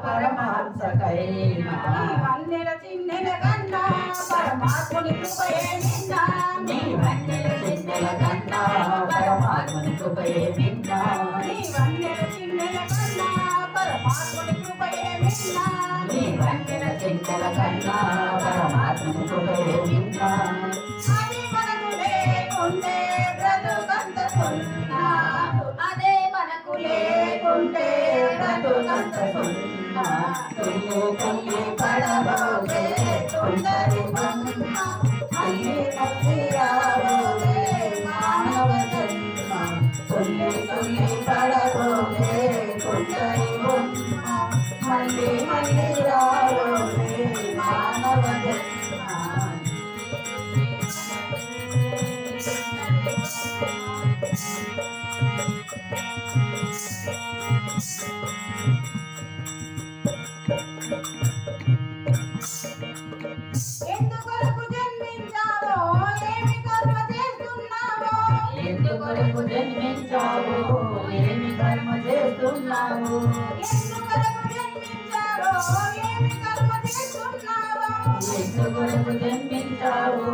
పరమాంసకైనా వన్నెల చిన్నెల కన్నా పరమాత్ముని కృపయే నిన్నా నీ వన్నెల చిన్నెల కన్నా పరమాత్ముని కృపయే నిన్నా నీ వన్నెల చిన్నెల కన్నా పరమాత్ముని కృపయే నిన్నా నీ వన్నెల చిన్నెల కన్నా పరమాత్ముని కృపయే నిన్నా అది మనకు లేకుంటే బ్రతుకంత సున్నా అదే మనకు లేకుంటే బ్రతుకంత సున్నా తుల్లి తుల్లి పడబోతే తొందరి బొమ్మ అల్లి తల్లి రాబోతే మానవ జన్మ తుల్లి తుల్లి పడబోతే తొందరి బొమ్మ మళ్ళీ మళ్ళీ రాబోతే మానవ జన్మ ఎందుకొరకు జన్మించావో ఏమి కర్మ చేస్తున్నావో ఎందుకొరకు జన్మించావు ఏమి కర్మ చేస్తున్నావు ఎందుకొరకు జన్మించావో ఏమి కర్మ చేస్తున్నావో ఎందుకొరకు జన్మించావు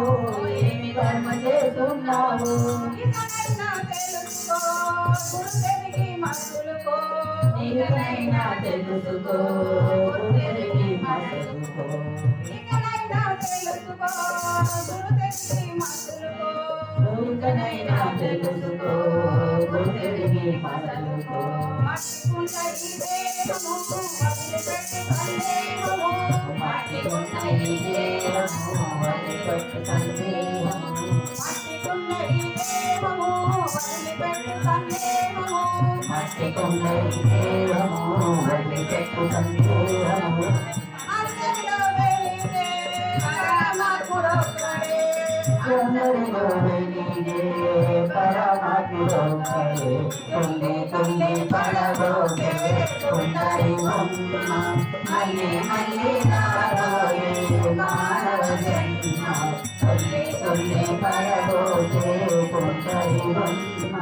ఏమి కర్మ చేస్తున్నావు ఇకనైనా తెలుసుకో గురుదేవికి మక్కులుకో నీకనైనా తెలుసుకో గురుదేవికి మక్కులుకో ఇకనైనా తెలుసుకో గురుదేవికి మక్కులుకో నీకనైనా తెలుసుకో గురుదేవికి మక్కులుకో మట్టికుంట ఈ దేహము వదిలిపెట్టి సందేహము మట్టికున్న ఈ దేహము వదిలిపెట్టు సందేహము మట్టికుంట ఈ దేహము వదిలిపెట్టి సందేహము మట్టికున్న ఈ దేహము వదిలిపెట్టు సందేహము అందరిలో వెలిగే పరమాత్ముడొక్కడే అందరిలో వెలిగే పరమాత్ముడొక్కడే తుల్లి తుల్లి పడబోతే తుందరి బొమ్మ మళ్ళీ మళ్ళీ రాబోయే మానవ జన్మ తుల్లి తుల్లి పడబోతే తుందరి బొమ్మ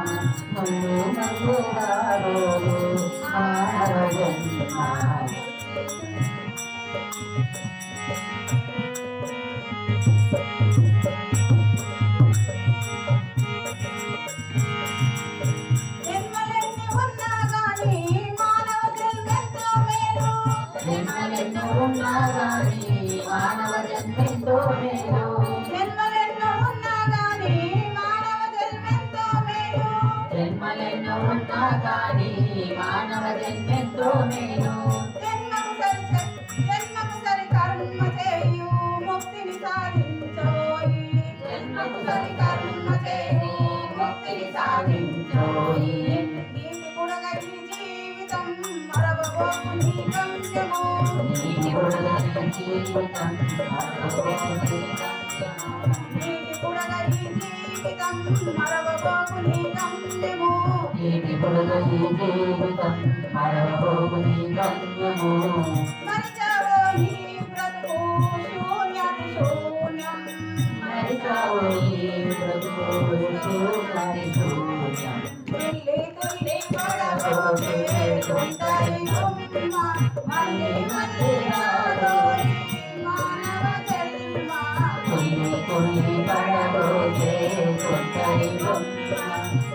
మళ్ళీ మళ్ళీ రాబోయే మానవ జన్మ జన్మలెన్ని ఉన్నా గాని మానవ జన్మెంతో మేలు జన్మలెన్నో ఉన్నా గాని మానవ జన్మెంతో మేలు జన్మలెన్నో ఉన్నా గాని మానవ జన్మెంతో మేలు జన్మలెన్నో ఉన్నా గాని మానవ జన్మెంతో మేలు జన్మకు సరి కర్మ చేయు ముక్తిని సాధించోయి జన్మకు సరి కర్మ చేసి ముక్తిని సాధించోయి నీటి బుడగ ఈ జీవితం మరవబోకు నీ గమ్యము నీటి బుడగని జీవితం నీటి బుడగ ఈ జీవితం మరవబోకు నీ గమ్యము నీటి బుడగ ఈ జీవితం మరవబోకు నీ గమ్యము మరిచావో నీ బ్రతుకు శూన్యాతి శూన్యం మరిచావు ఈ బ్రతుకు శూన్యాతి శూన్యం తుల్లి తుల్లి పడబోతే తుంటరి బొమ్మ మళ్ళీ మళ్ళీ రాబోయే మానవ జన్మ తుల్లి తుల్లి పడబోతే తుంటరి బొమ్మ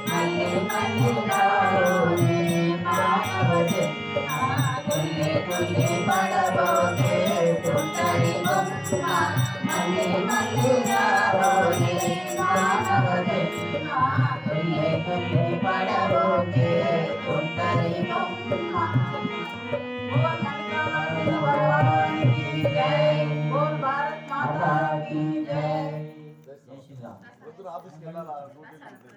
మళ్ళీ మళ్ళీ రాబోయే మానవ జన్మ తుల్లి తుల్లి పడబోతే తుంటరి బొమ్మ మళ్ళీ మళ్ళీ రాబోయే మానవ జన్మ తుల్లి తుల్లి పడబోతే తుంటరి బొమ్మ बोल मल्लिकार्जुन भगवान की जय बोल भारत माता की जय జై శ్రీరామ్